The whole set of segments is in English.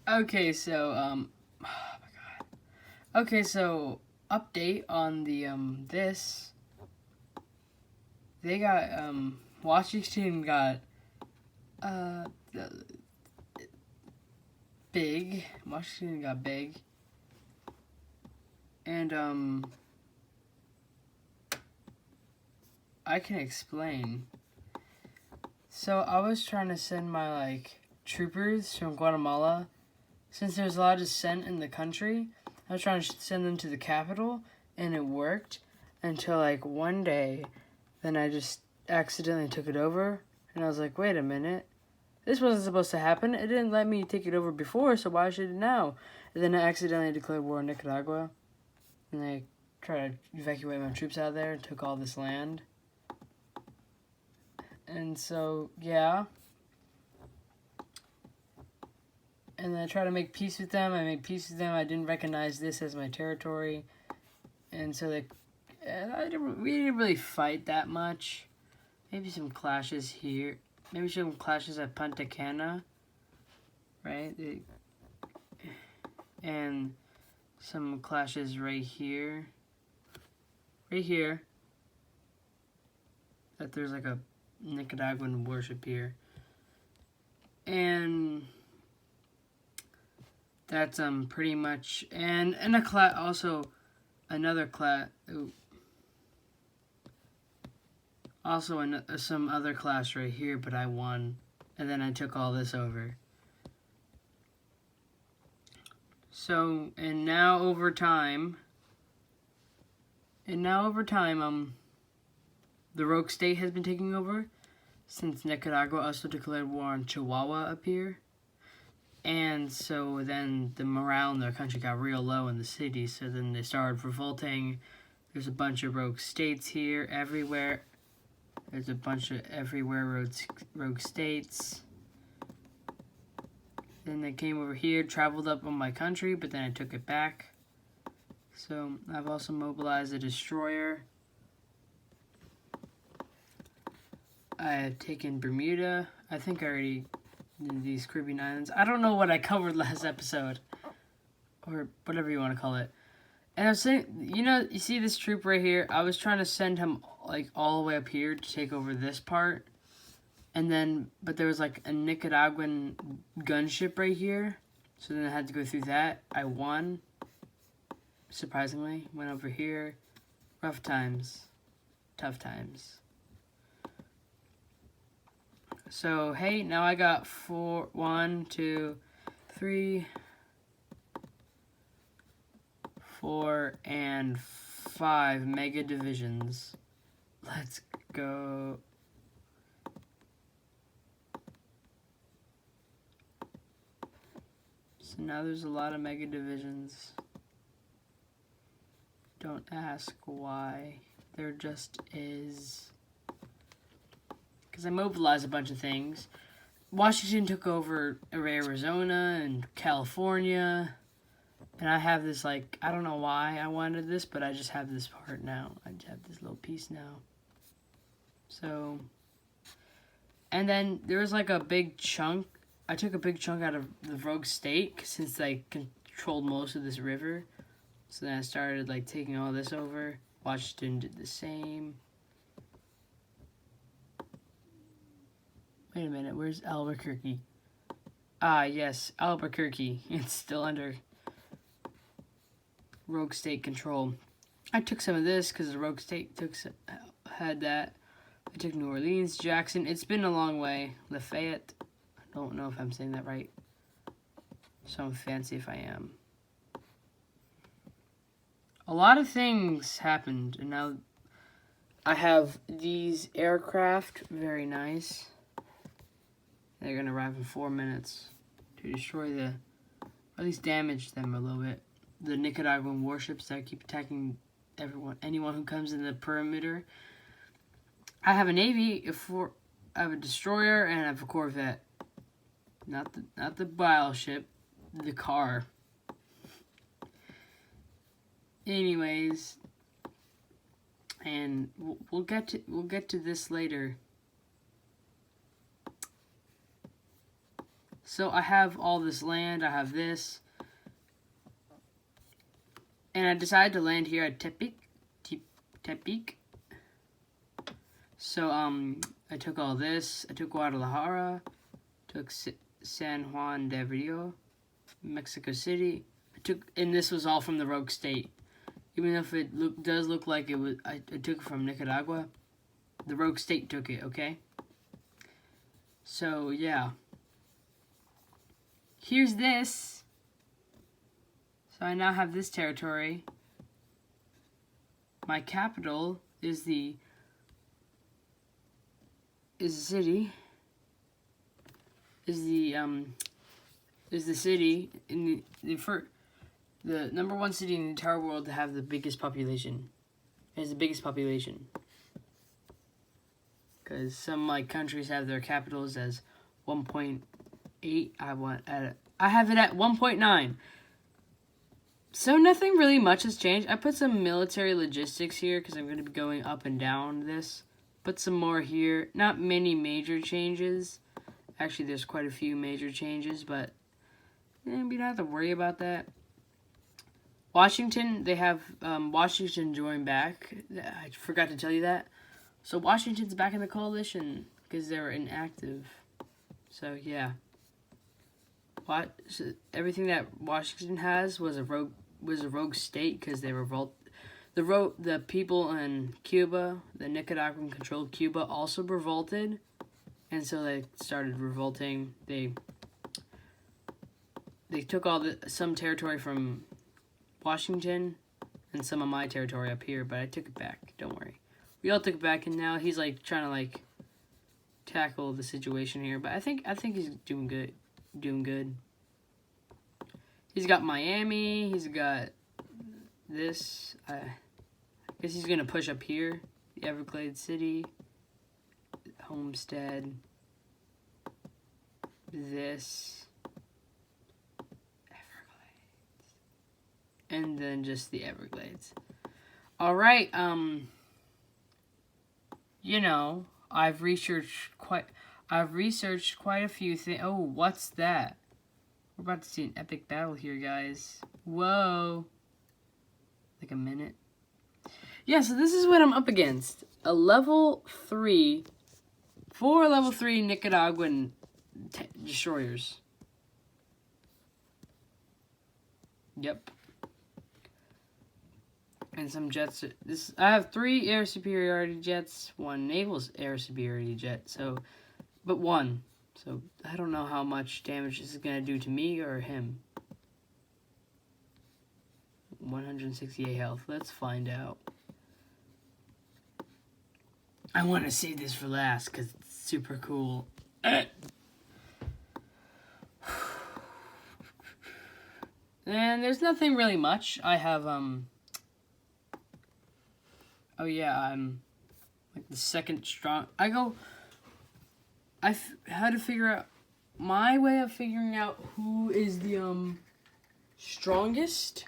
Okay, so oh my god. Okay, so update on the this. They got Washington got uh big. Washington got big. And I can explain. So I was trying to send my like troopers from Guatemala, since there's a lot of dissent in the country. I was trying to send them to the capital, and it worked until like one day. Then I just accidentally took it over, and I was like, wait a minute, this wasn't supposed to happen. It didn't let me take it over before, so why should it now? And then I accidentally declared war on Nicaragua, and I tried to evacuate my troops out of there and took all this land. And so, yeah. And then I tried to make peace with them. I made peace with them. I didn't recognize this as my territory. And so we didn't really fight that much. Maybe some clashes here. Maybe some clashes at Punta Cana. Right? And some clashes right here. Right here. That there's like a Nicaraguan worship here. And that's pretty much, and a class, also another class, also some other class right here, but I won, and then I took all this over. So, and now over time, the Rogue State has been taking over, since Nicaragua also declared war on Chihuahua up here. And so then the morale in their country got real low in the city, so then they started revolting. There's a bunch of rogue states here, everywhere. There's a bunch of rogue states. Then they came over here, traveled up on my country, but then I took it back. So I've also mobilized a destroyer. I have taken Bermuda. I think I already did these Caribbean islands. I don't know what I covered last episode, or whatever you want to call it. And I was saying, you see this troop right here? I was trying to send him like all the way up here to take over this part. And then, but there was like a Nicaraguan gunship right here. So then I had to go through that. I won. Surprisingly. Went over here. Rough times. Tough times. So, hey, now I got 1, 2, 3, 4, and 5 mega divisions. Let's go. So now there's a lot of mega divisions. Don't ask why. There just is. Because I mobilized a bunch of things. Washington took over Arizona and California. And I have this, like, I don't know why I wanted this, but I just have this part now. I just have this little piece now. So, and then there was like a big chunk. I took a big chunk out of the Rogue State since they controlled most of this river. So then I started like taking all this over. Washington did the same. Wait a minute, where's Albuquerque? Ah, yes, Albuquerque. It's still under Rogue State control. I took some of this because the Rogue State had that. I took New Orleans, Jackson. It's been a long way. Lafayette. I don't know if I'm saying that right. So I'm fancy if I am. A lot of things happened, and now I have these aircraft. Very nice. They're going to arrive in 4 minutes to destroy or at least damage them a little bit. The Nicaraguan warships that keep attacking anyone who comes in the perimeter. I have a navy. I have a destroyer and I have a corvette. Not the battleship, the car. Anyways, and we'll get to this later. So I have all this land, I have this. And I decided to land here at Tepic. So, I took all this. I took Guadalajara. Took San Juan de Rio. Mexico City. And this was all from the Rogue State. Even if it does look like it was, I took it from Nicaragua. The Rogue State took it, okay? So, yeah. Here's this. So I now have this territory. My capital is the city. Is the city in the number one city in the entire world to have the biggest population. It has the biggest population. Because some like countries have their capitals as 1.8. I have it at 1.9. So nothing really much has changed. I put some military logistics here because I'm going to be going up and down this. Put some more here. Not many major changes. Actually, there's quite a few major changes, but we don't have to worry about that. Washington, they have Washington joined back. I forgot to tell you that. So Washington's back in the coalition because they were inactive. So yeah. So everything that Washington has was a rogue state because they the people in Cuba, the Nicaraguan controlled Cuba, also revolted, and so they started revolting. They took some territory from Washington and some of my territory up here, but I took it back. Don't worry, we all took it back, and now he's like trying to like tackle the situation here. But I think he's doing good. He's got Miami. He's got this. I guess he's gonna push up here. The Everglades City, Homestead. This. Everglades. And then just the Everglades. All right. You know, I've researched quite a few things. Oh, what's that? We're about to see an epic battle here, guys. Whoa. Like a minute. Yeah, so this is what I'm up against. A level 3, 4 level 3 Nicaraguan destroyers. Yep. And some jets. I have 3 air superiority jets, 1 naval air superiority jet, but 1. So I don't know how much damage this is going to do to me or him. 168 health. Let's find out. I want to save this for last because it's super cool. And there's nothing really much. I have, oh yeah, I'm like the second strong. How to figure out my way of figuring out who is the strongest.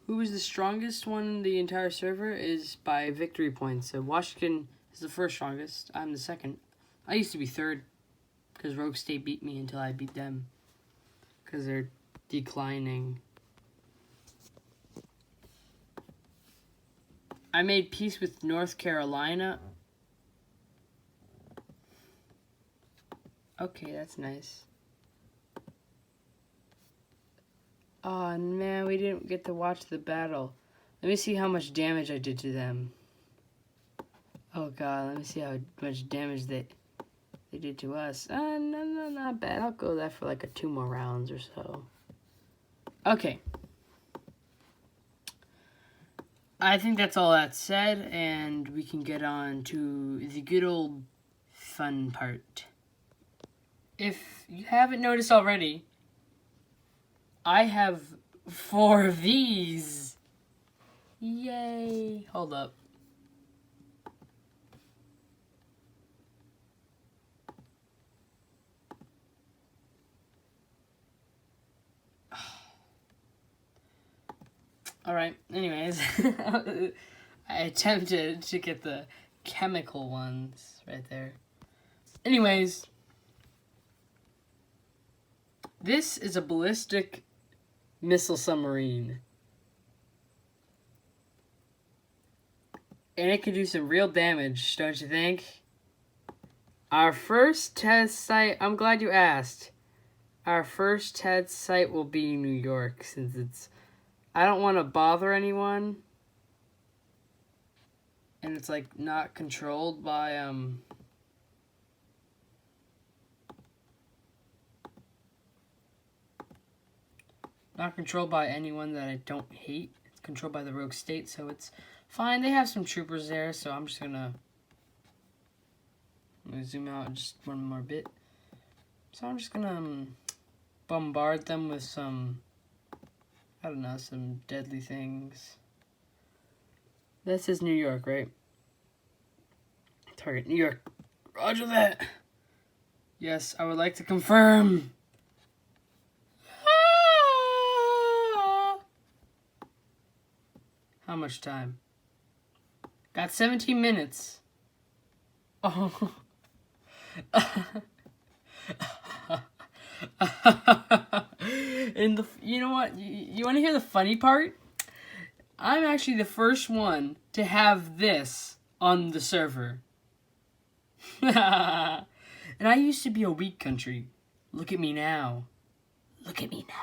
Who is the strongest one in the entire server is by victory points. So Washington is the first strongest. I'm the second. I used to be third because Rogue State beat me until I beat them because they're declining. I made peace with North Carolina. Okay, that's nice. Oh man, we didn't get to watch the battle. Let me see how much damage I did to them. Oh god, let me see how much damage they did to us. No, not bad. I'll go there for like 2 more rounds or so. Okay. I think that's all that said, and we can get on to the good old fun part. If you haven't noticed already, I have 4 of these. Yay. Hold up. Alright, anyways. I attempted to get the chemical ones right there. Anyways. This is a ballistic missile submarine. And it can do some real damage, don't you think? Our first test site, I'm glad you asked. Our first test site will be New York, since it's, I don't want to bother anyone. And it's like not controlled by, not controlled by anyone that I don't hate. It's controlled by the rogue state, so it's fine. They have some troopers there, so I'm just gonna zoom out just one more bit. So I'm just gonna bombard them with some, I don't know, some deadly things. This is New York, right? Target New York. Roger that. Yes, I would like to confirm. How much time? Got 17 minutes. Oh. And you know what? You want to hear the funny part? I'm actually the first one to have this on the server. And I used to be a weak country. Look at me now. Look at me now.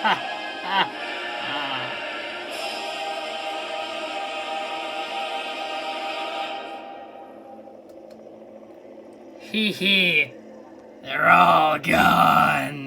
Hee hee. They're all gone.